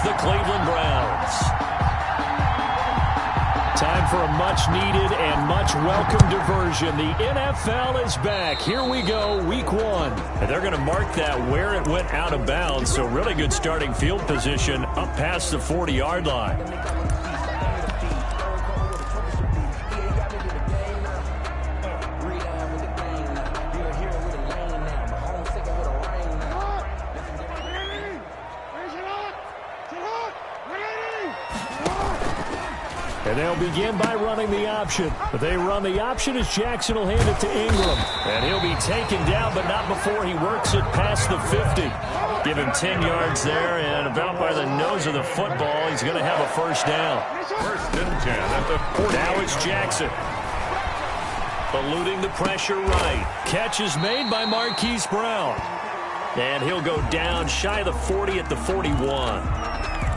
the Cleveland Browns. Time for a much-needed and much-welcome diversion. The NFL is back. Here we go, week one. And they're going to mark that where it went out of bounds, so really good starting field position up past the 40-yard line. And they'll begin by running the option. But they run the option as Jackson will hand it to Ingram. And he'll be taken down, but not before he works it past the 50. Give him 10 yards there, and about by the nose of the football, he's going to have a first down. First and 10 at the 40. Now it's Jackson. Eluding the pressure right. Catch is made by Marquise Brown. And he'll go down shy of the 40 at the 41.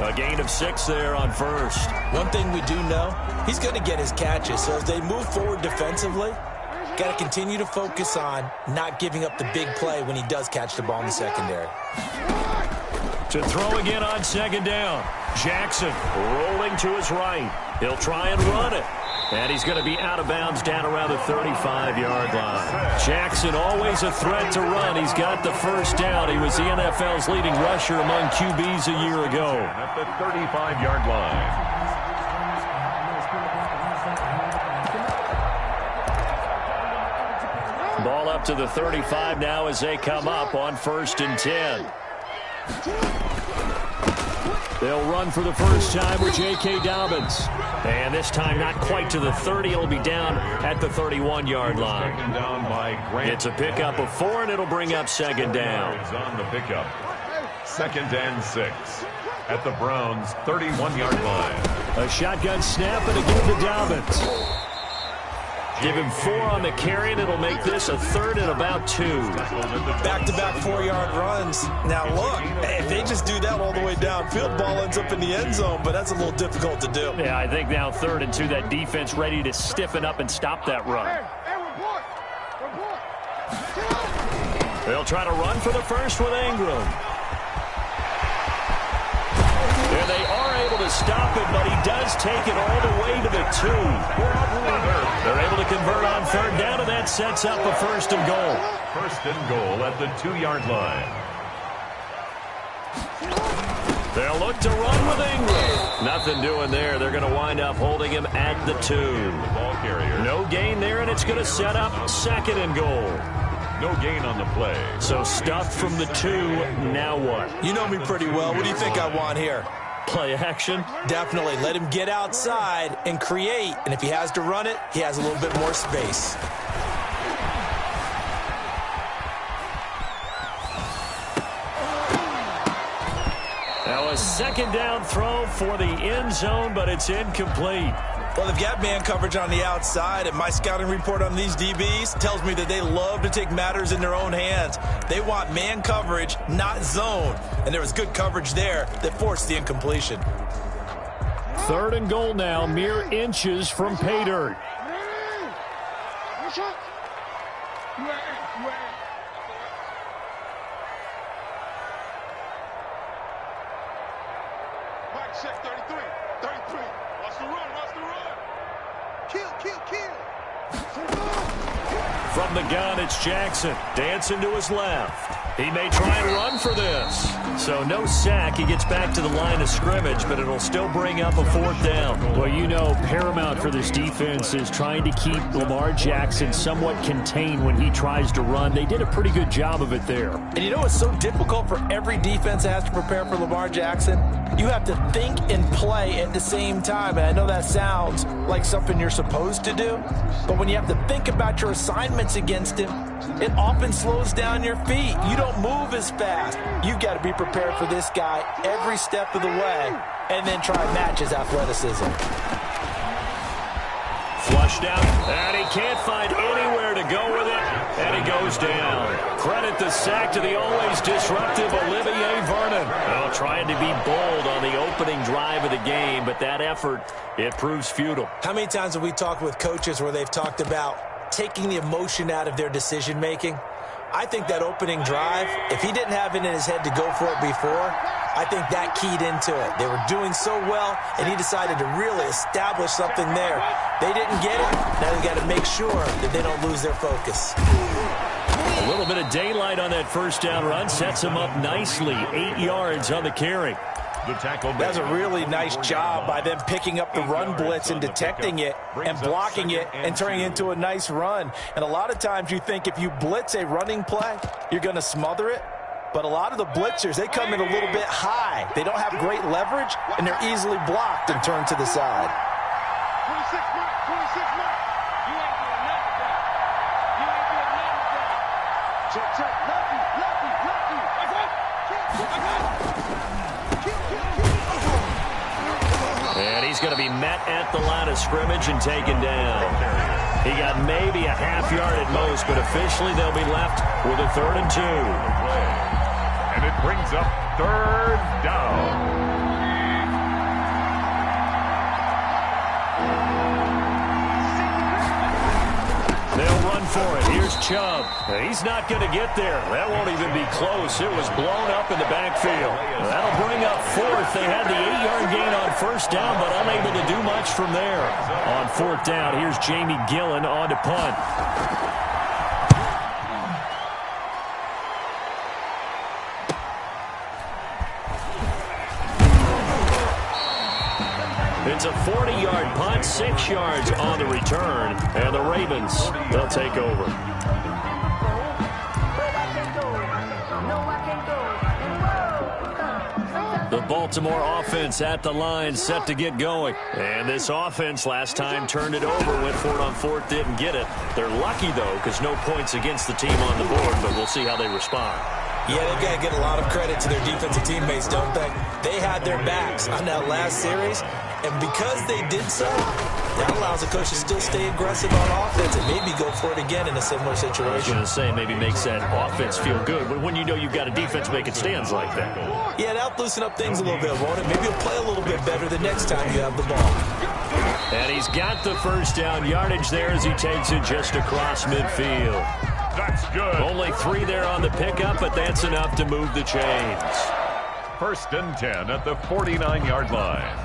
A gain of 6 there on first. One thing we do know, he's going to get his catches. So as they move forward defensively, got to continue to focus on not giving up the big play when he does catch the ball in the secondary. To throw again on second down. Jackson rolling to his right. He'll try and run it. And he's going to be out of bounds down around the 35-yard line. Jackson always a threat to run. He's got the first down. He was the NFL's leading rusher among QBs a year ago. At the 35-yard line. Ball up to the 35 now as they come up on 1st and 10. They'll run for the first time with J.K. Dobbins. And this time not quite to the 30. It'll be down at the 31-yard line. Second down by Grant. It's a pickup of 4, and it'll bring up second down. On the pickup. 2nd and 6 at the Browns' 31-yard line. A shotgun snap and a give to Dobbins. Give him 4 on the carry, and it'll make this a 3rd and about 2. Back-to-back 4-yard runs. Now, look, if they just do that all the way downfield, ball ends up in the end zone, but that's a little difficult to do. Yeah, I think now 3rd and 2, that defense ready to stiffen up and stop that run. They'll try to run for the first with Ingram. And they are able to stop it, but he does take it all the way to the 2. They're able to convert on 3rd down, and that sets up a 1st and goal. 1st and goal at the 2-yard line. They'll look to run with Ingram. Nothing doing there. They're going to wind up holding him at the 2. The ball carrier. No gain there, and it's going to set up 2nd and goal. No gain on the play. So stuffed from the 2. Now what? You know me pretty well. What do you think I want here? Play action? Definitely. Let him get outside and create. And if he has to run it, he has a little bit more space. Now a 2nd down throw for the end zone, but it's incomplete. Well, they've got man coverage on the outside, and my scouting report on these DBs tells me that they love to take matters in their own hands. They want man coverage, not zone. And there was good coverage there that forced the incompletion. 3rd and goal now, mere inches from pay dirt. Check 33. 33. Watch the run. Watch the run. Kill. From the gun, it's Jackson. Dancing to his left. He may try and run for this. So no sack. He gets back to the line of scrimmage, but it'll still bring up a 4th down. Well, you know, paramount for this defense is trying to keep Lamar Jackson somewhat contained when he tries to run. They did a pretty good job of it there. And you know it's so difficult for every defense that has to prepare for Lamar Jackson? You have to think and play at the same time. And I know that sounds like something you're supposed to do, but when you have to think about your assignments against him, it often slows down your feet. You don't move as fast. You've got to be prepared for this guy every step of the way and then try and match his athleticism. Flushed out, and he can't find anywhere to go with it, and he goes down. Credit the sack to the always disruptive Olivier Vernon. Well, trying to be bold on the opening drive of the game, but that effort, it proves futile. How many times have we talked with coaches where they've talked about taking the emotion out of their decision-making? I think that opening drive, if he didn't have it in his head to go for it before, I think that keyed into it. They were doing so well, and he decided to really establish something there. They didn't get it. Now they got to make sure that they don't lose their focus. A little bit of daylight on that first down run sets him up nicely. 8 yards on the carry. The tackle. That's a really nice job by them picking up the run blitz and detecting it and blocking it and turning it into a nice run. And a lot of times you think if you blitz a running play, you're going to smother it. But a lot of the blitzers, they come in a little bit high. They don't have great leverage, and they're easily blocked and turned to the side. 26 mark, 26 mark. You ain't doing nothing with that. You ain't doing nothing with that. Check, check. Lucky, lucky, lucky. That's it. And he's going to be met at the line of scrimmage and taken down. He got maybe a half yard at most, but officially they'll be left with a 3rd and 2. And it brings up 3rd down. They'll run for it. Here's Chubb. He's not going to get there. That won't even be close. It was blown up in the backfield. That'll bring up 4th. They had the 8-yard gain on first down, but unable to do much from there. On 4th down, here's Jamie Gillen on to punt. It's a 40-yard punt, 6 yards on the return, and the Ravens, they'll take over. The Baltimore offense at the line, set to get going. And this offense last time turned it over, went for it on 4th, didn't get it. They're lucky, though, because no points against the team on the board, but we'll see how they respond. Yeah, they've got to get a lot of credit to their defensive teammates, don't they? They had their backs on that last series, and because they did so, that allows the coach to still stay aggressive on offense and maybe go for it again in a similar situation. I was going to say, maybe makes that offense feel good, but when you know you've got a defense making stands like that. Yeah, that'll loosen up things a little bit, won't it? Maybe you'll play a little bit better the next time you have the ball. And he's got the first down yardage there as he takes it just across midfield. That's good. Only 3 there on the pickup, but that's enough to move the chains. 1st and 10 at the 49-yard line.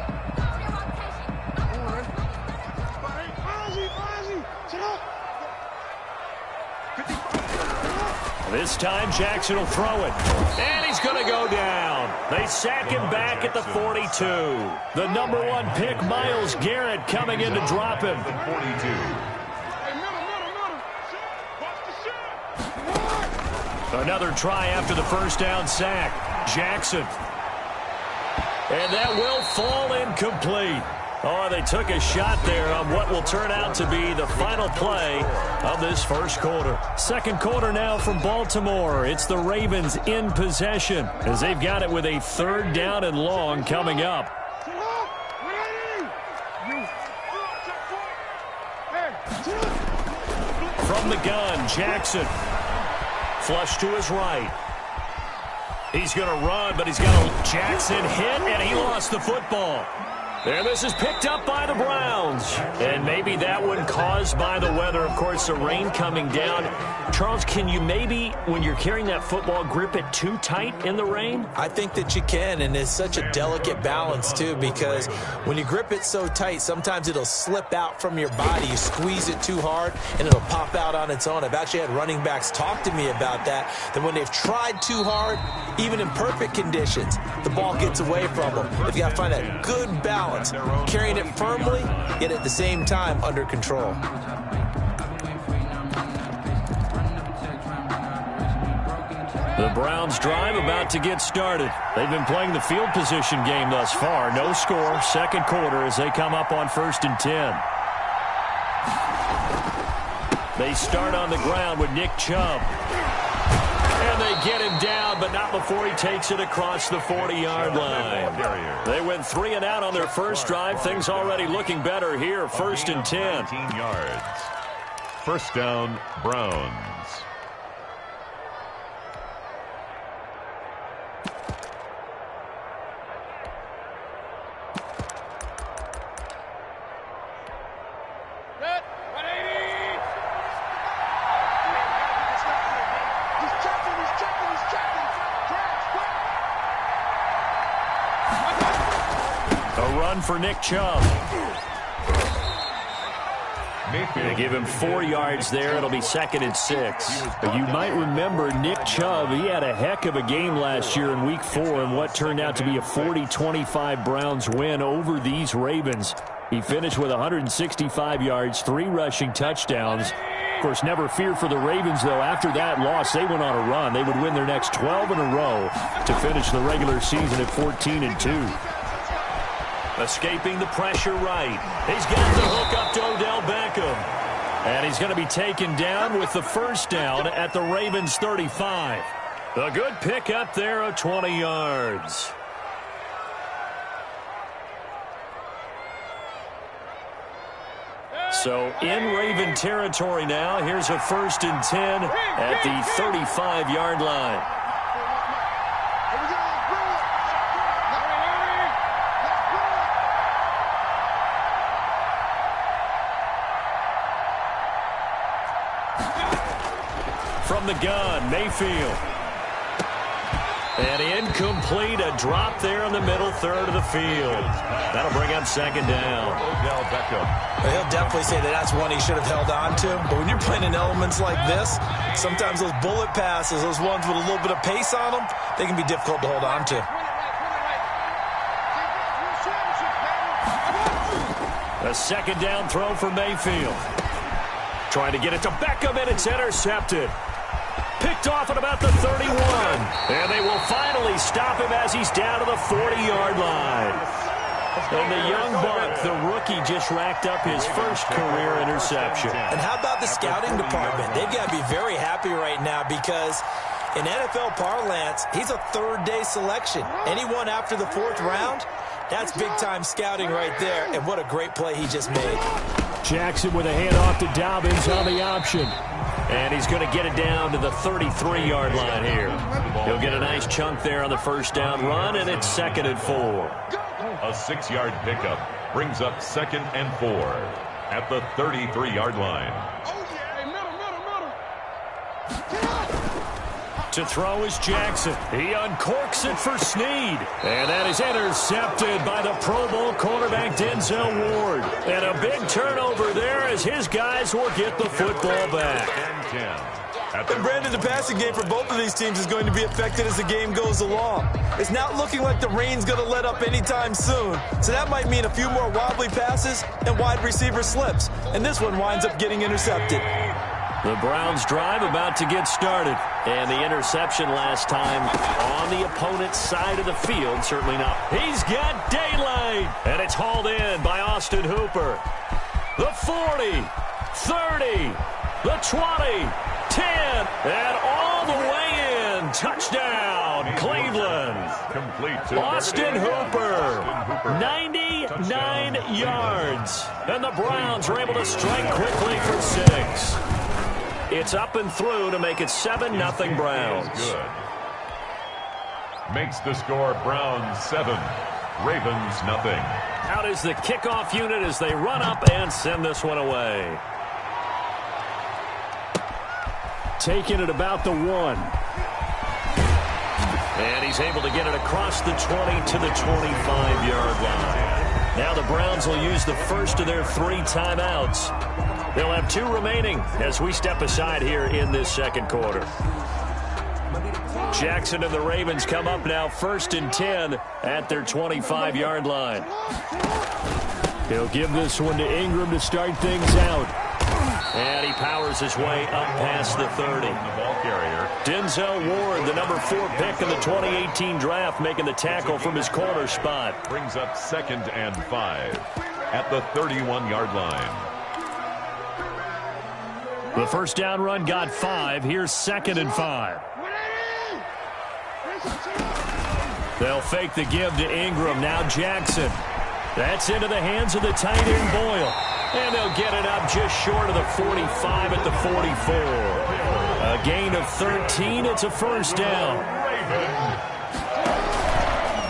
This time Jackson will throw it. And he's going to go down. They sack him back at the 42. The number 1 pick, Myles Garrett, coming in to drop him. 42. Another try after the first down sack. Jackson. And that will fall incomplete. Oh, they took a shot there on what will turn out to be the final play of this first quarter. Second quarter now from Baltimore. It's the Ravens in possession as they've got it with a 3rd down and long coming up. From the gun, Jackson. Flush to his right. He's going to run, but he's got a Jackson hit, and he lost the football. And this is picked up by the Browns. And maybe that one caused by the weather. Of course, the rain coming down. Charles, can you maybe, when you're carrying that football, grip it too tight in the rain? I think that you can, and it's such a delicate balance, too, because when you grip it so tight, sometimes it'll slip out from your body. You squeeze it too hard, and it'll pop out on its own. I've actually had running backs talk to me about that when they've tried too hard, even in perfect conditions, the ball gets away from them. They've got to find that good balance, carrying it firmly, yet at the same time under control. The Browns drive about to get started. They've been playing the field position game thus far. No score, second quarter as they come up on 1st and 10. They start on the ground with Nick Chubb. And they get him down, but not before he takes it across the 40-yard line. They went 3 and out on their first drive. Things already looking better here. 1st and 10. 19 yards. First down, Browns. A run for Nick Chubb. They give him 4 yards there. It'll be 2nd and 6. You might remember Nick Chubb. He had a heck of a game last year in Week 4 in what turned out to be a 40-25 Browns win over these Ravens. He finished with 165 yards, 3 rushing touchdowns. Of course, never fear for the Ravens, though. After that loss, they went on a run. They would win their next 12 in a row to finish the regular season at 14-2. Escaping the pressure right. He's got the hook up to Odell Beckham. And he's going to be taken down with the first down at the Ravens' 35. A good pickup there of 20 yards. So in Raven territory now. Here's a 1st and 10 at the 35-yard line. From the gun, Mayfield. And incomplete, a drop there in the middle third of the field. That'll bring up 2nd down. Odell Beckham. He'll definitely say that that's one he should have held on to. But when you're playing in elements like this, sometimes those bullet passes, those ones with a little bit of pace on them, they can be difficult to hold on to. A 2nd down throw for Mayfield. Trying to get it to Beckham, and it's intercepted. Picked off at about the 31. And they will finally stop him as he's down to the 40-yard line. And the young buck, the rookie, just racked up his first career interception. And how about the scouting department? They've got to be very happy right now because in NFL parlance, he's a 3rd-day selection. Anyone after the 4th round, that's big-time scouting right there. And what a great play he just made. Jackson with a handoff to Dobbins on the option. And he's going to get it down to the 33-yard line here. He'll get a nice chunk there on the first down run, and it's 2nd and 4. A 6-yard pickup brings up 2nd and 4 at the 33-yard line. To throw is Jackson. He uncorks it for Snead. And that is intercepted by the Pro Bowl cornerback Denzel Ward. And a big turnover there as his guys will get the football back. And Brandon, the passing game for both of these teams is going to be affected as the game goes along. It's not looking like the rain's going to let up anytime soon. So that might mean a few more wobbly passes and wide receiver slips. And this one winds up getting intercepted. The Browns drive about to get started. And the interception last time on the opponent's side of the field. Certainly not. He's got daylight. And it's hauled in by Austin Hooper. The 40, 30, the 20, 10, and all the way in. Touchdown, Cleveland. Complete to Austin Hooper, 99 yards. And the Browns are able to strike quickly for 6. It's up and through to make it 7-0 Browns. Good. Makes the score Browns 7, Ravens 0. Out is the kickoff unit as they run up and send this one away. Taking it about the 1. And he's able to get it across the 20 to the 25-yard line. Now the Browns will use the first of their 3 timeouts. They'll have 2 remaining as we step aside here in this second quarter. Jackson and the Ravens come up now 1st and 10 at their 25-yard line. He'll give this one to Ingram to start things out. And he powers his way up past the 30. The ball carrier. Denzel Ward, the number 4 pick in the 2018 draft, making the tackle from his corner spot. Brings up 2nd and 5 at the 31-yard line. The first down run got 5. Here's 2nd and 5. They'll fake the give to Ingram. Now Jackson. That's into the hands of the tight end Boyle. And they'll get it up just short of the 45 at the 44. A gain of 13. It's a first down.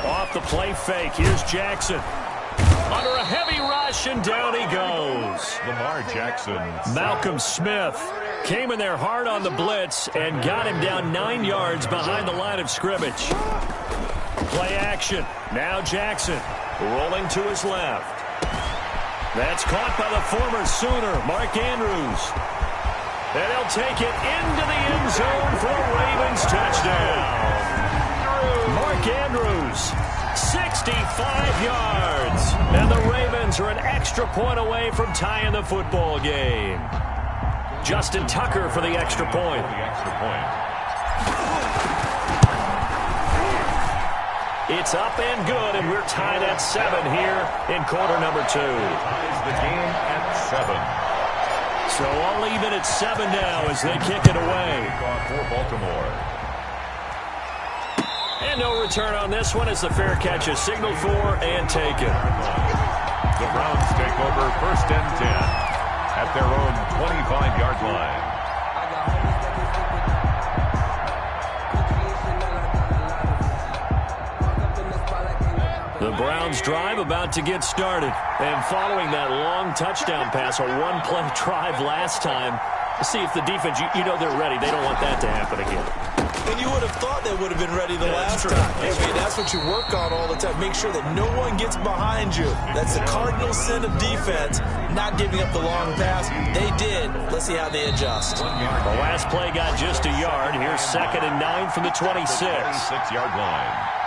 Off the play fake. Here's Jackson. Under a heavy rush, and down he goes. Lamar Jackson. Malcolm Smith came in there hard on the blitz and got him down 9 yards behind the line of scrimmage. Play action. Now Jackson. Rolling to his left. That's caught by the former Sooner, Mark Andrews. And he'll take it into the end zone for a Ravens touchdown. Mark Andrews, 65 yards. And the Ravens are an extra point away from tying the football game. Justin Tucker for the extra point. It's up and good, and we're tied at 7 here in quarter number 2. Ties the game at 7. So all even at 7 now as they kick it away. For Baltimore. And no return on this one as the fair catch is signaled for and taken. The Browns take over 1st and 10 at their own 25-yard line. The Browns drive about to get started. And following that long touchdown pass, a one-play drive last time, see if the defense, you know they're ready. They don't want that to happen again. And you would have thought they would have been ready the last time. I mean, that's what you work on all the time. Make sure that no one gets behind you. That's the cardinal sin of defense, not giving up the long pass. They did. Let's see how they adjust. The last play got just a yard. Here's 2nd and 9 from the 26. 26-yard line.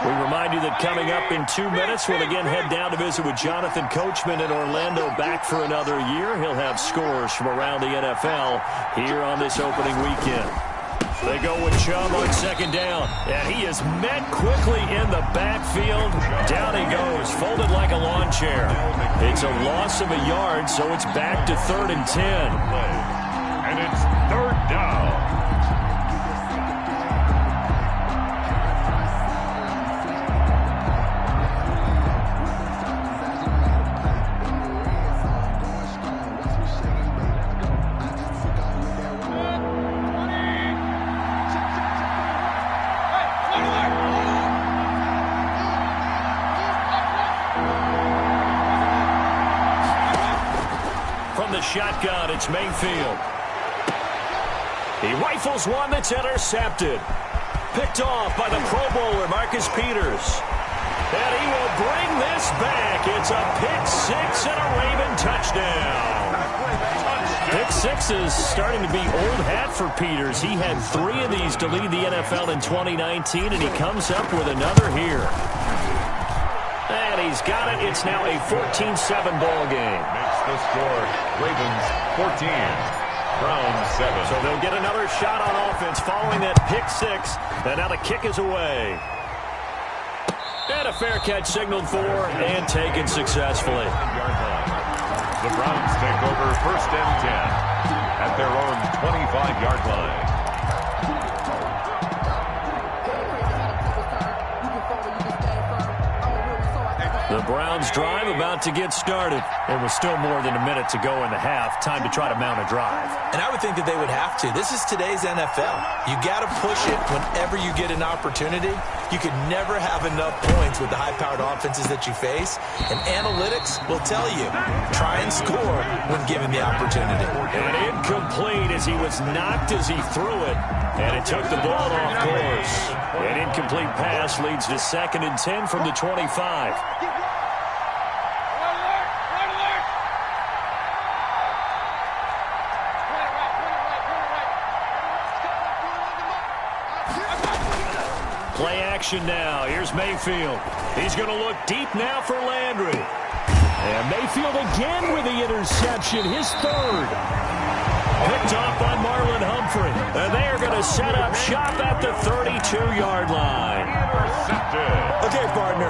We remind you that coming up in 2 minutes, we'll again head down to visit with Jonathan Coachman in Orlando, back for another year. He'll have scores from around the NFL here on this opening weekend. They go with Chubb on 2nd down, and he is met quickly in the backfield. Down he goes, folded like a lawn chair. It's a loss of a yard, so it's back to 3rd and 10. And it's 3rd down. Shotgun, it's Mayfield. He rifles one that's intercepted. Picked off by the Pro Bowler, Marcus Peters. And he will bring this back. It's a pick 6 and a Raven touchdown. Pick 6 is starting to be old hat for Peters. He had 3 of these to lead the NFL in 2019, and he comes up with another here. And he's got it. It's now a 14-7 ball game. Makes the score Ravens 14, Browns 7. So they'll get another shot on offense following that pick 6. And now the kick is away. And a fair catch signaled for and taken successfully. The Browns take over 1st and 10 at their own 25-yard line. The Browns drive about to get started. There was still more than a minute to go in the half. Time to try to mount a drive. And I would think that they would have to. This is today's NFL. You got to push it whenever you get an opportunity. You could never have enough points with the high-powered offenses that you face. And analytics will tell you, try and score when given the opportunity. And incomplete as he was knocked as he threw it. And it took the ball off course. An incomplete pass leads to 2nd and 10 from the 25. Play action now. Here's Mayfield. He's going to look deep now for Landry. And Mayfield again with the interception, his 3rd. Picked off by Marlon Humphrey. And they are going to set up shop at the 32-yard line. Okay, partner.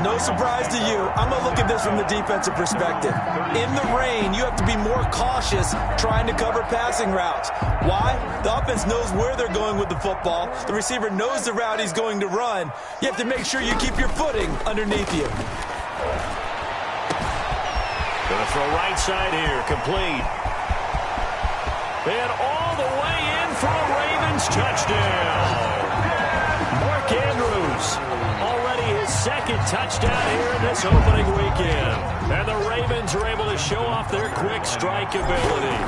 No surprise to you. I'm going to look at this from the defensive perspective. In the rain, you have to be more cautious trying to cover passing routes. Why? The offense knows where they're going with the football. The receiver knows the route he's going to run. You have to make sure you keep your footing underneath you. Going to throw right side here. Complete. And all the way in for a Ravens touchdown. Mark Andrews, already his 2nd touchdown here in this opening weekend. And the Ravens are able to show off their quick strike ability.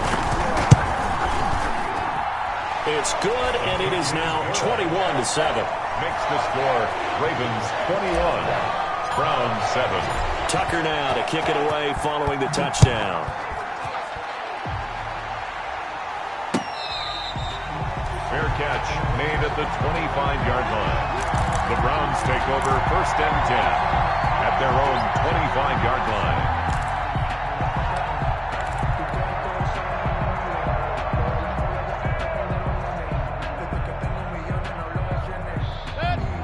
It's good, and it is now 21-7. makes the score Ravens 21, Browns 7. Tucker now to kick it away following the touchdown. Fair catch made at the 25-yard line. The Browns take over 1st and 10 at their own 25-yard line.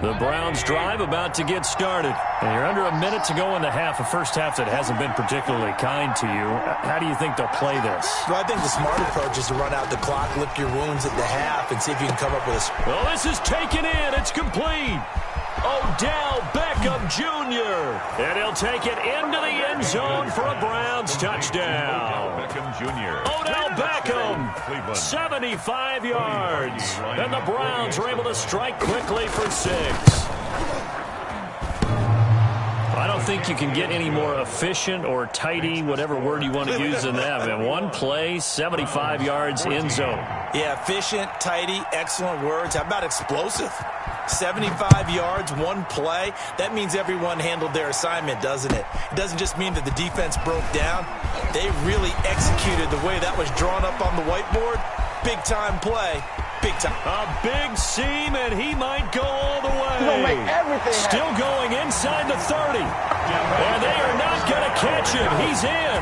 The Browns drive about to get started. And you're under a minute to go in the half, a first half that hasn't been particularly kind to you. How do you think they'll play this? Well, I think the smart approach is to run out the clock, lick your wounds at the half, and see if you can come up with a... Well, this is taken in. It's complete. Odell Beckham Jr. And he'll take it into the end zone for a Browns touchdown. Beckham Jr. Odell Beckham, 75 yards. And the Browns are able to strike quickly for 6. I don't think you can get any more efficient or tidy, whatever word you want to use in that. And one play, 75 yards, end zone. Yeah, efficient, tidy, excellent words. How about explosive? 75 yards, one play. That means everyone handled their assignment, doesn't it? It doesn't just mean that the defense broke down. They really executed the way that was drawn up on the whiteboard. Big-time play. Big time. A big seam, and he might go all the way. He's gonna make everything happen. Still going inside the 30. And they are not going to catch him. He's in.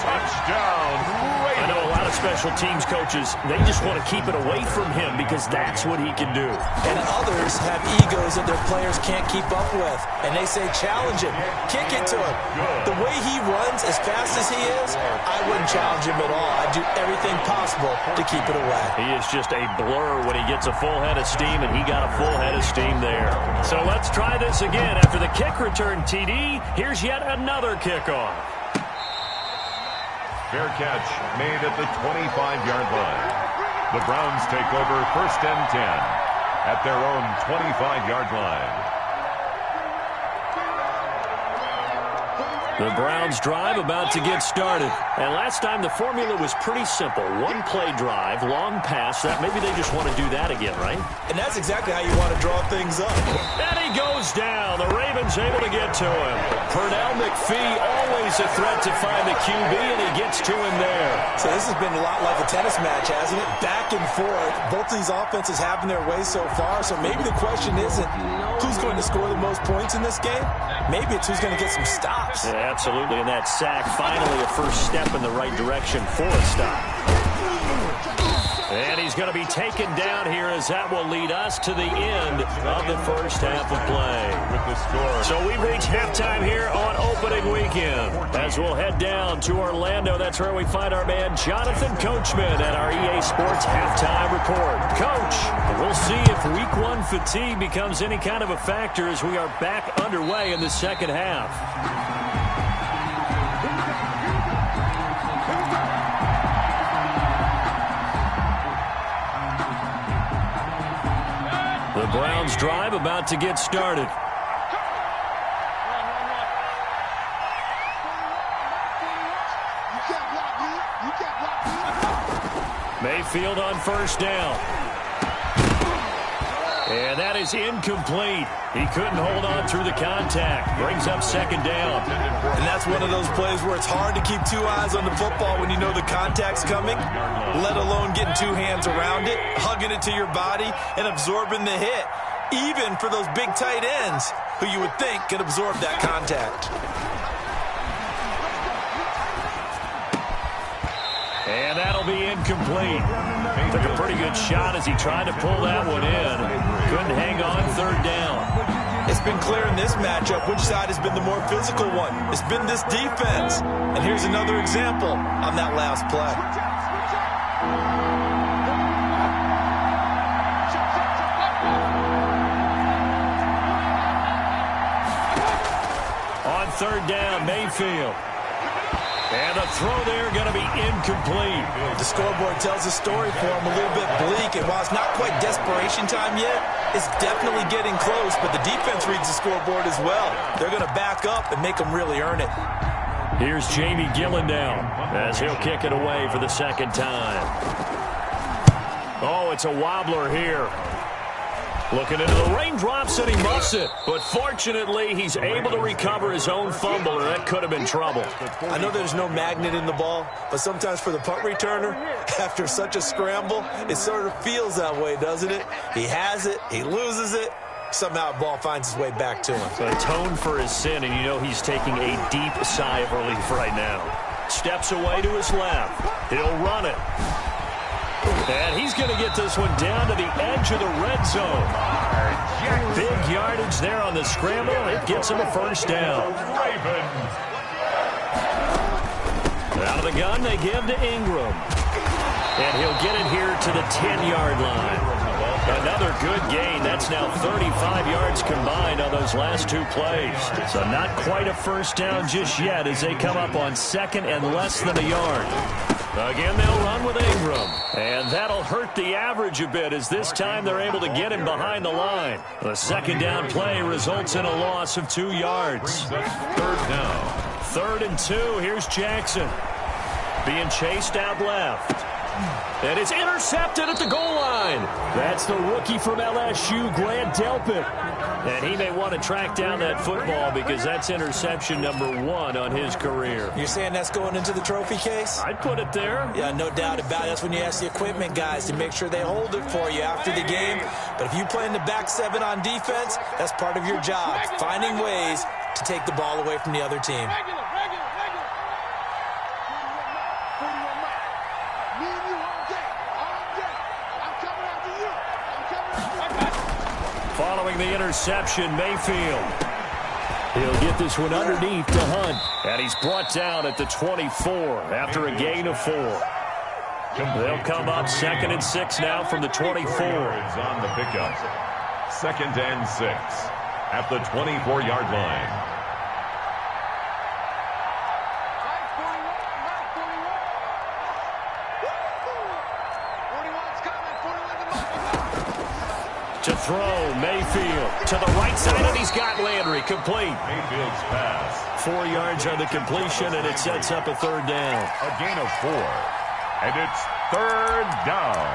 Touchdown. I know a lot of special teams coaches, they just want to keep it away from him because that's what he can do. And others have egos that their players can't keep up with. And they say, challenge him. Kick it to him. The way he runs as fast as he is, I wouldn't challenge him at all. I'd do everything possible to keep it away. He is just a blur when he gets a full head of steam, and he got a full head of steam there. So let's try this again. After the kick return TD, here's yet another kickoff. Fair catch made at the 25-yard line. The Browns take over 1st and 10 at their own 25-yard line. The Browns drive about to get started. And last time the formula was pretty simple. One play drive, long pass. That maybe they just want to do that again, right? And that's exactly how you want to draw things up. And he goes down. The Ravens able to get to him. Pernell McPhee always a threat to find the QB, and he gets to him there. So this has been a lot like a tennis match, hasn't it? Back and forth. Both these offenses having their way so far. So maybe the question isn't who's going to score the most points in this game. Maybe it's who's going to get some stops. Yeah, absolutely. And that sack, finally a first step in the right direction for a stop. And he's going to be taken down here as that will lead us to the end of the first half of play. With the score. So we've reached halftime here on opening weekend. As we'll head down to Orlando, that's where we find our man Jonathan Coachman at our EA Sports Halftime Report. Coach, we'll see if Week 1 fatigue becomes any kind of a factor as we are back underway in the second half. The Browns drive about to get started. Mayfield on first down. And that is incomplete. He couldn't hold on through the contact. Brings up second down. And that's one of those plays where it's hard to keep two eyes on the football when you know the contact's coming, let alone getting two hands around it, hugging it to your body, and absorbing the hit. Even for those big tight ends who you would think could absorb that contact. And that'll be incomplete. Took a pretty good shot as he tried to pull that one in. Couldn't hang on third down. It's been clear in this matchup which side has been the more physical one. It's been this defense. And here's another example on that last play. On third down, Mayfield. And the throw there going to be incomplete. The scoreboard tells a story for him, a little bit bleak. And while it's not quite desperation time yet, it's definitely getting close. But the defense reads the scoreboard as well. They're going to back up and make them really earn it. Here's Jamie Gillen down as he'll kick it away for the second time. Oh, it's a wobbler here. Looking into the raindrops, and he muffs it. But fortunately, he's able to recover his own fumble, or that could have been trouble. I know there's no magnet in the ball, but sometimes for the punt returner, after such a scramble, it sort of feels that way, doesn't it? He has it, he loses it, somehow the ball finds its way back to him. Atone for his sin, and you know he's taking a deep sigh of relief right now. Steps away to his left. He'll run it. And he's going to get this one down to the edge of the red zone. Big yardage there on the scramble. It gets him a first down. Out of the gun, they give to Ingram. And he'll get it here to the 10-yard line. Another good gain. That's now 35 yards combined on those last two plays. So not quite a first down just yet as they come up on second and less than a yard. Again, they'll run with Ingram. And that'll hurt the average a bit as this time they're able to get him behind the line. The second down play results in a loss of 2 yards. Third down. 3rd and 2. Here's Jackson. Being chased out left. And it's intercepted at the goal line. That's the rookie from LSU, Grant Delpit. And he may want to track down that football because that's interception number 1 on his career. You're saying that's going into the trophy case? I'd put it there. Yeah, no doubt about it. That's when you ask the equipment guys to make sure they hold it for you after the game. But if you play in the back 7 on defense, that's part of your job, finding ways to take the ball away from the other team. Following the interception, Mayfield. He'll get this one underneath to Hunt. And he's brought down at the 24 after a gain of 4. They'll come up 2nd and 6 now from the 24. On the pickup. 2nd and 6 at the 24-yard line. To throw, Mayfield to the right side, and he's got Landry complete. Mayfield's pass. 4 yards on the completion, and it sets up a 3rd down. A gain of 4. And it's 3rd down.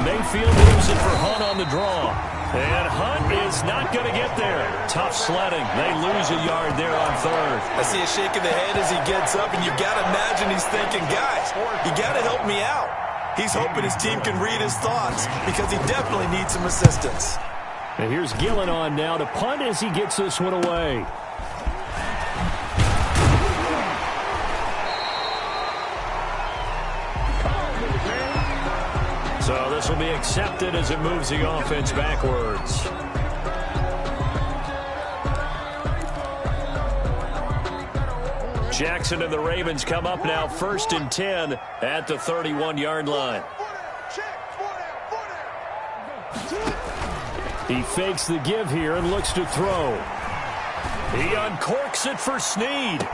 Mayfield moves it for Hunt on the draw. And Hunt is not going to get there. Tough sledding. They lose a yard there on 3rd. I see a shake of the head as he gets up, and you've got to imagine he's thinking, guys, you got to help me out. He's hoping his team can read his thoughts because he definitely needs some assistance. And here's Gillen on now to punt as he gets this one away. So this will be accepted as it moves the offense backwards. Jackson and the Ravens come up now 1st and 10 at the 31-yard line. He fakes the give here and looks to throw. He uncorks it for Snead.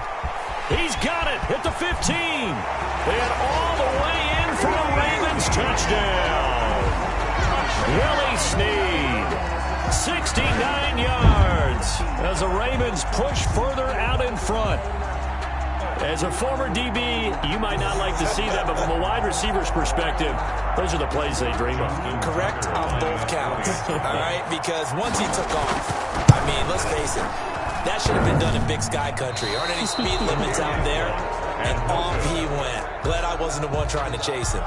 He's got it at the 15. And all the way in for a Ravens touchdown. Willie Snead, 69 yards as the Ravens push further out in front. As a former DB, you might not like to see that, but from a wide receiver's perspective, those are the plays they dream of. Correct on both counts, all right? Because once he took off, I mean, let's face it, that should have been done in Big Sky Country. Aren't any speed limits out there? And off he went. Glad I wasn't the one trying to chase him.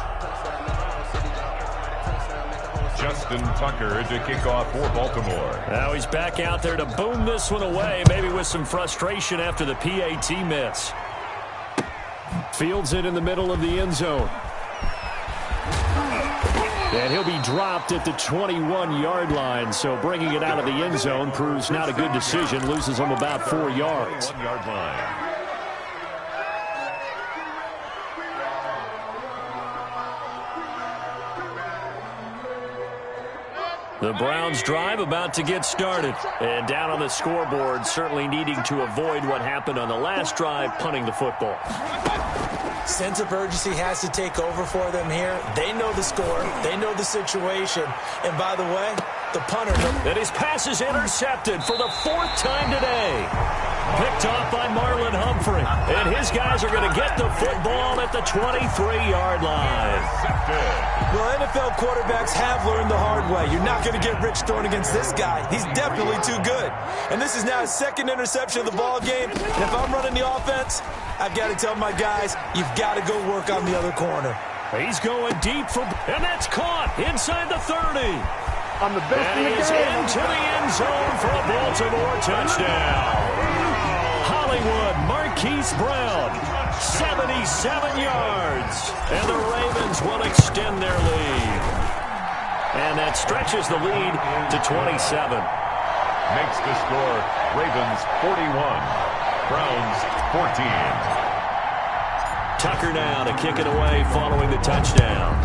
Justin Tucker to kick off for Baltimore. Now he's back out there to boom this one away, maybe with some frustration after the PAT miss. Fields it in the middle of the end zone. And he'll be dropped at the 21-yard line, so bringing it out of the end zone proves not a good decision. Loses him about 4 yards. 1-yard line. The Browns drive about to get started. And down on the scoreboard, certainly needing to avoid what happened on the last drive, punting the football. Sense of urgency has to take over for them here. They know the score. They know the situation. And by the way, the punter. And his pass is intercepted for the 4th time today. Picked off by Marlon Humphrey. And his guys are going to get the football at the 23-yard line. Well, NFL quarterbacks have learned the hard way. You're not going to get rich throwing against this guy. He's definitely too good. And this is now his 2nd interception of the ball game. And if I'm running the offense, I've got to tell my guys, you've got to go work on the other corner. He's going deep for, and that's caught inside the 30. I'm the best and he is into the end zone for a Baltimore touchdown. Hollywood Marquise Brown, 77 yards. And the Ravens will extend their lead. And that stretches the lead to 27. Makes the score Ravens 41, Browns 14. Tucker now to kick it away following the touchdown.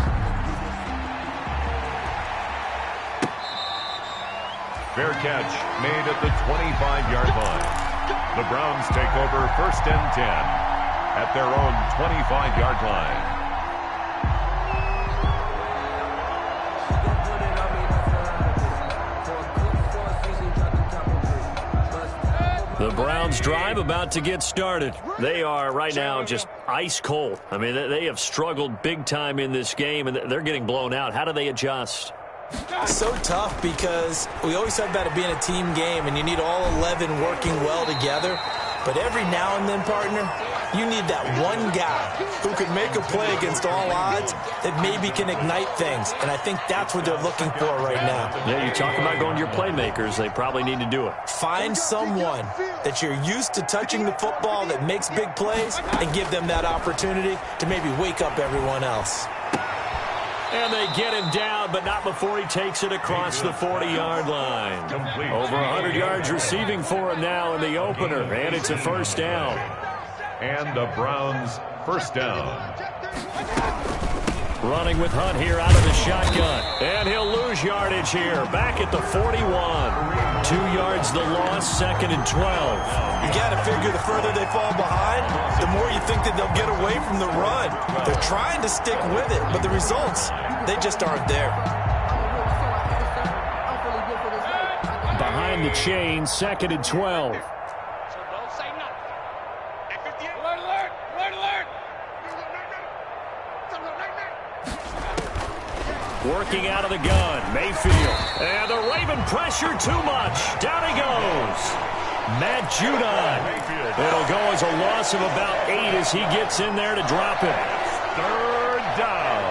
Fair catch made at the 25-yard line. The Browns take over 1st and 10 at their own 25-yard line. The Browns drive about to get started. They are right now just ice cold. I mean, they have struggled big time in this game, and they're getting blown out. How do they adjust? So tough because we always talk about it being a team game, and you need all 11 working well together. But every now and then, partner, you need that one guy who can make a play against all odds that maybe can ignite things. And I think that's what they're looking for right now. Yeah, you talk about going to your playmakers. They probably need to do it. Find someone that you're used to touching the football that makes big plays and give them that opportunity to maybe wake up everyone else. And they get him down, but not before he takes it across the 40-yard line. Over 100 yards receiving for him now in the opener, and it's a 1st down. And the Browns 1st down. Running with Hunt here out of the shotgun. And he'll lose yardage here. Back at the 41. 2 yards the loss, 2nd and 12. You got to figure the further they fall behind, the more you think that they'll get away from the run. They're trying to stick with it, but the results, they just aren't there. Behind the chain, 2nd and 12. Working out of the gun, Mayfield. And the Raven pressure too much. Down he goes. Matt Judon. It'll go as a loss of about 8 as he gets in there to drop it. 3rd down.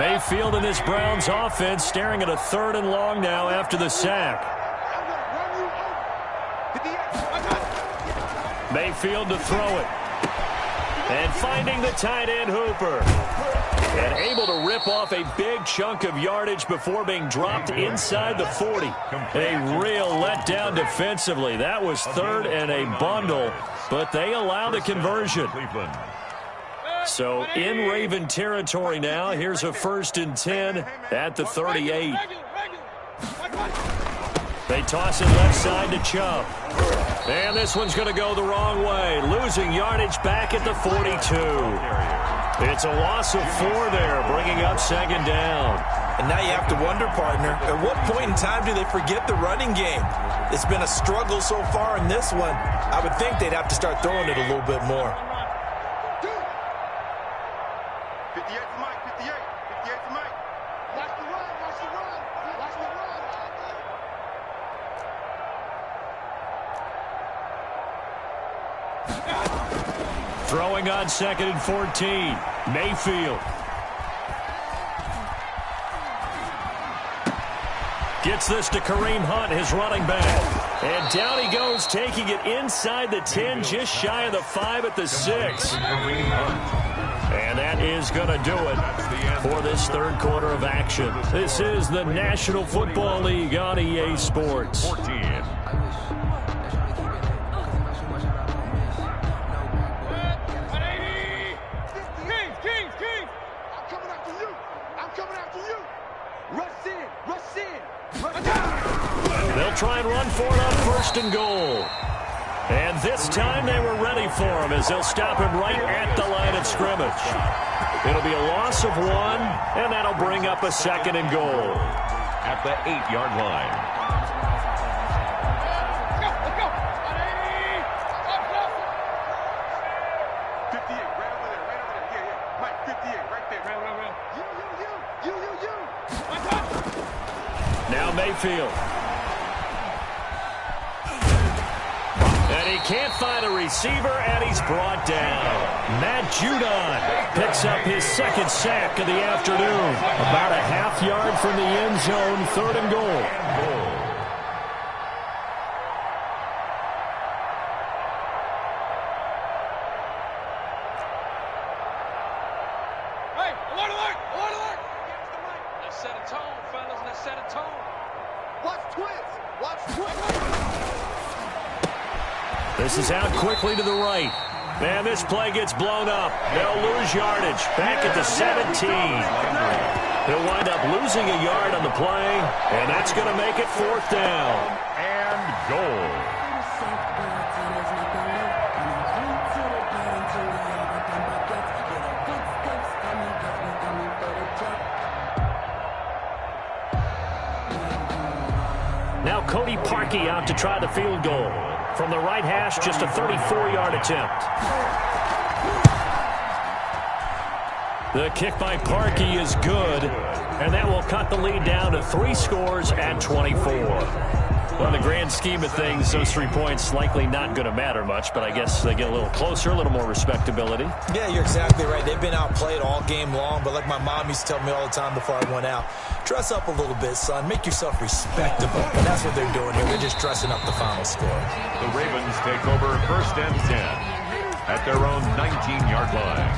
Mayfield and this Browns offense staring at a 3rd and long now after the sack. Mayfield to throw it. And finding the tight end Hooper. And able to rip off a big chunk of yardage before being dropped inside the 40. A real letdown defensively. That was 3rd and a bundle, but they allow the conversion. So in Raven territory now. Here's a 1st and 10 at the 38. They toss it left side to Chubb. And this one's going to go the wrong way. Losing yardage back at the 42. It's a loss of 4 there, bringing up 2nd down. And now you have to wonder, partner, at what point in time do they forget the running game? It's been a struggle so far in this one. I would think they'd have to start throwing it a little bit more. 58 to Mike, 58 to Mike. Watch the run, watch the run, watch the run. Throwing on 2nd and 14. Mayfield. Gets this to Kareem Hunt, his running back. And down he goes, taking it inside the 10, just shy of the 5 at the 6. And that is going to do it for this 3rd quarter of action. This is the National Football League on EA Sports. 14. They'll try and run for it on 1st and goal. And this time they were ready for him as they'll stop him right at the line of scrimmage. It'll be a loss of 1, and that'll bring up a 2nd and goal. At at the 8-yard line. Let's go. 58, right over there. Yeah. Mike, 58, right there. Right. You. Now Mayfield. And he can't find a receiver, and he's brought down. Matt Judon picks up his second sack of the afternoon. About a half yard from the end zone, 3rd and goal. Hey, alert! Let's set a tone, fellas. Let's set a tone. Watch twist. This is out quickly to the right. Man, this play gets blown up. They'll lose yardage. Back at the 17. He'll wind up losing a yard on the play, and that's going to make it 4th down. And goal. Now Cody Parkey out to try the field goal. From the right hash, just a 34-yard attempt. The kick by Parkey is good, and that will cut the lead down to 3 scores at 24. Well, in the grand scheme of things, those 3 points likely not going to matter much, but I guess they get a little closer, a little more respectability. Yeah, you're exactly right. They've been outplayed all game long, but like my mom used to tell me all the time before I went out, dress up a little bit, son. Make yourself respectable. And that's what they're doing here. They're just dressing up the final score. The Ravens take over 1st and 10 at their own 19-yard line.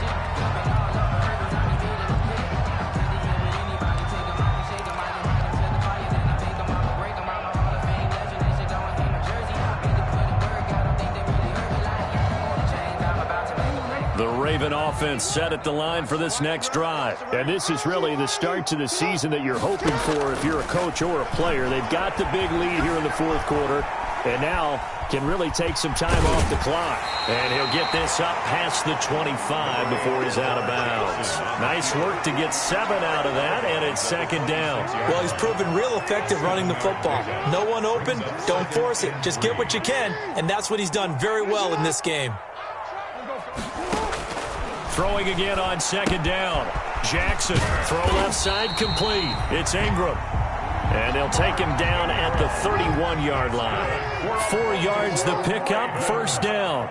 The Raven offense set at the line for this next drive. And this is really the start to the season that you're hoping for if you're a coach or a player. They've got the big lead here in the 4th quarter, and now can really take some time off the clock. And he'll get this up past the 25 before he's out of bounds. Nice work to get 7 out of that, and it's 2nd down. Well, he's proven real effective running the football. No one open, don't force it. Just get what you can, and that's what he's done very well in this game. Throwing again on 2nd down. Jackson, throw left side complete. It's Ingram. And they'll take him down at the 31-yard line. 4 yards the pickup, 1st down.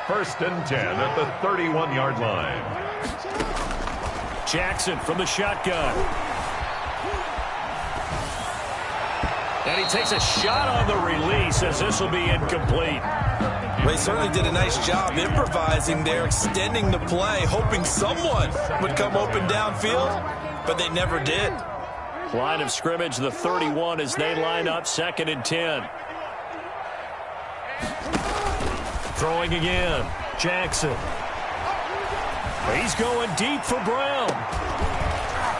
1st and 10 at the 31-yard line. Jackson from the shotgun. And he takes a shot on the release as this will be incomplete. Well, he certainly did a nice job improvising there, extending the play, hoping someone would come open downfield, but they never did. Line of scrimmage, the 31 as they line up 2nd and 10. Throwing again. Jackson. He's going deep for Brown.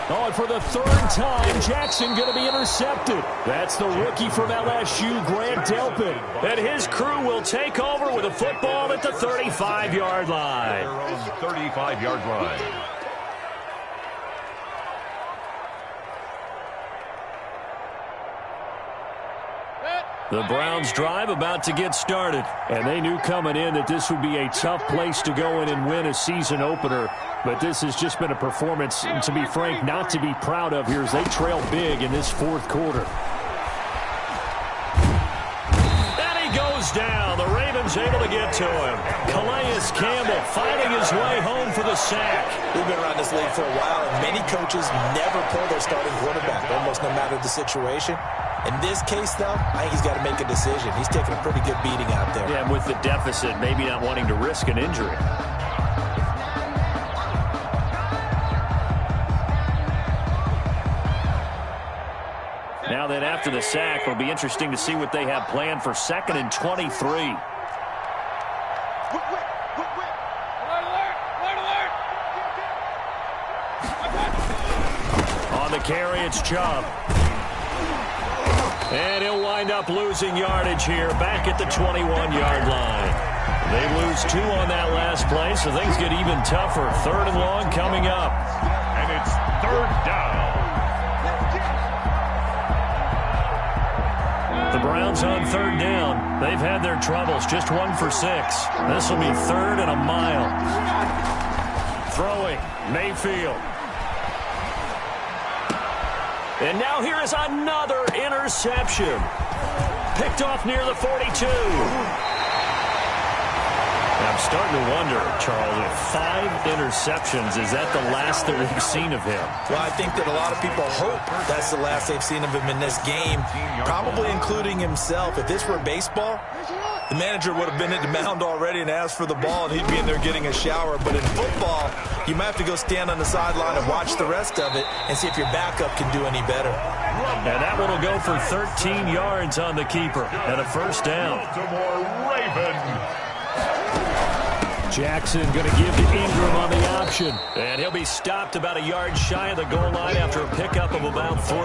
Oh, and for the 3rd time, Jackson going to be intercepted. That's the rookie from LSU, Grant Delpit. And his crew will take over with a football at the 35-yard line. Their own 35-yard line. The Browns drive about to get started, and they knew coming in that this would be a tough place to go in and win a season opener, but this has just been a performance, to be frank, not to be proud of here as they trail big in this 4th quarter. And he goes down. The Ravens able to get to him. Calais Campbell finding his way home for the sack. We've been around this league for a while, and many coaches never pull their starting quarterback, almost no matter the situation. In this case, though, I think he's got to make a decision. He's taking a pretty good beating out there. Yeah, with the deficit, maybe not wanting to risk an injury. Now then, after the sack, it'll be interesting to see what they have planned for 2nd and 23. On the carry, it's Chubb. And he'll wind up losing yardage here back at the 21-yard line. They lose 2 on that last play, so things get even tougher. 3rd and long coming up. And it's 3rd down. Browns on third down. They've had their troubles, just 1 for 6. This will be 3rd and a mile. Throwing, Mayfield. And now here is another interception. Picked off near the 42. I'm starting to wonder, Charles, if 5 interceptions, is that the last that we've seen of him? Well, I think that a lot of people hope that's the last they've seen of him in this game, probably including himself. If this were baseball, the manager would have been at the mound already and asked for the ball, and he'd be in there getting a shower. But in football, you might have to go stand on the sideline and watch the rest of it and see if your backup can do any better. And that one will go for 13 yards on the keeper and a first down. Baltimore Ravens. Jackson going to give to Ingram on the option. And he'll be stopped about a yard shy of the goal line after a pickup of about 3.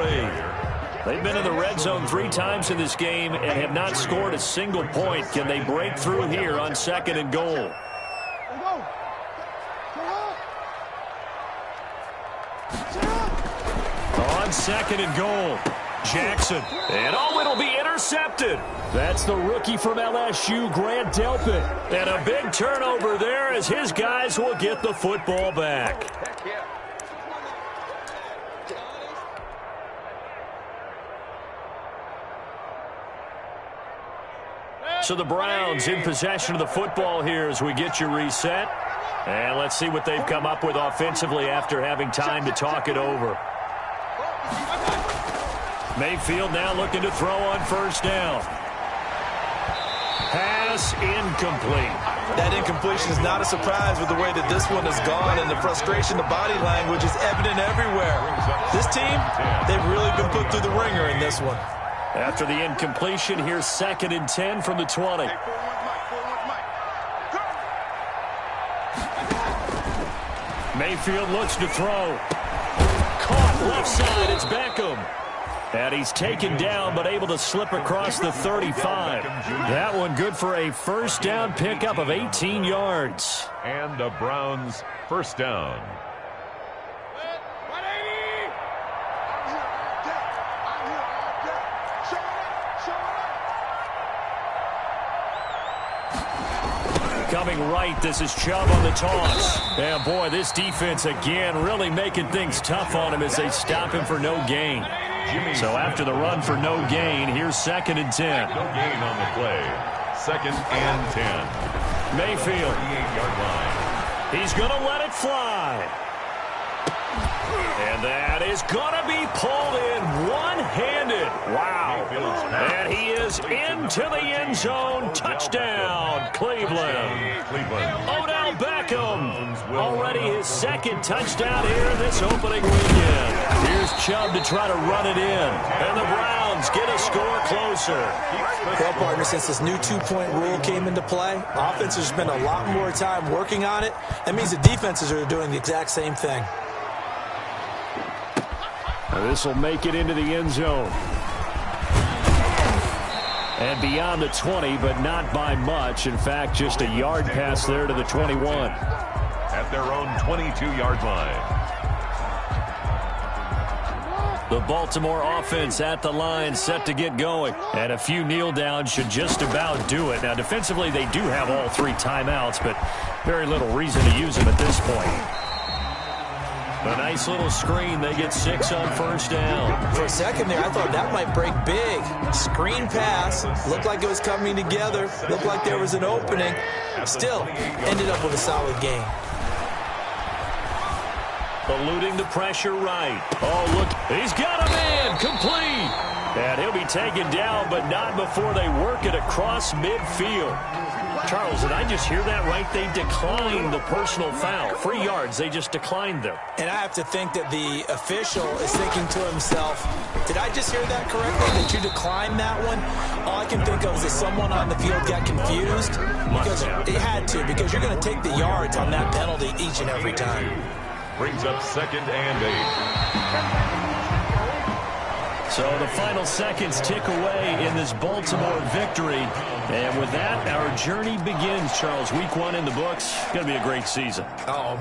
They've been in the red zone 3 times in this game and have not scored a single point. Can they break through here on 2nd and goal? On 2nd and goal, Jackson. And it'll be intercepted. That's the rookie from LSU, Grant Delpit. And a big turnover there as his guys will get the football back. So the Browns in possession of the football here as we get you reset. And let's see what they've come up with offensively after having time to talk it over. Mayfield now looking to throw on first down. Pass incomplete. That incompletion is not a surprise with the way that this one has gone, and the frustration, the body language is evident everywhere. This team, they've really been put through the ringer in this one. After the incompletion, here's 2nd and 10 from the 20. Mayfield looks to throw. Caught left side, it's Beckham. And he's taken down but able to slip across the 35. That one good for a first down pickup of 18 yards. And the Browns first down. Coming right, this is Chubb on the toss. And boy, this defense again really making things tough on him as they stop him for no gain. So after the run for no gain, here's 2nd and 10. No gain on the play. 2nd and 10. Mayfield. 38-yard line. He's going to let it fly. And that is going to be pulled in one-handed. Wow. And he is into the end zone. Touchdown, Cleveland. Odell Beckham. Already his 2nd touchdown here in this opening weekend. Here's Chubb to try to run it in. And the Browns get a score closer. Well, partner, since this new 2-point rule came into play, offense has spent a lot more time working on it. That means the defenses are doing the exact same thing. This will make it into the end zone. And beyond the 20, but not by much. In fact, just a yard pass there to the 21. At their own 22-yard line. The Baltimore offense at the line, set to get going. And a few kneel downs should just about do it. Now, defensively, they do have all 3 timeouts, but very little reason to use them at this point. A nice little screen. They get 6 on first down. For a second there, I thought that might break big. Screen pass. Looked like it was coming together. Looked like there was an opening. Still, ended up with a solid game. Eluding the pressure right. Oh, look. He's got a man. Complete. And he'll be taken down, but not before they work it across midfield. Charles, did I just hear that right? They declined the personal foul. 3 yards, they just declined them. And I have to think that the official is thinking to himself, did I just hear that correctly, that you declined that one? All I can think of is that someone on the field got confused. Because they had to, because you're going to take the yards on that penalty each and every time. Brings up 2nd and 8. So the final seconds tick away in this Baltimore victory. And with that, our journey begins, Charles. Week 1 in the books. Going to be a great season. Oh,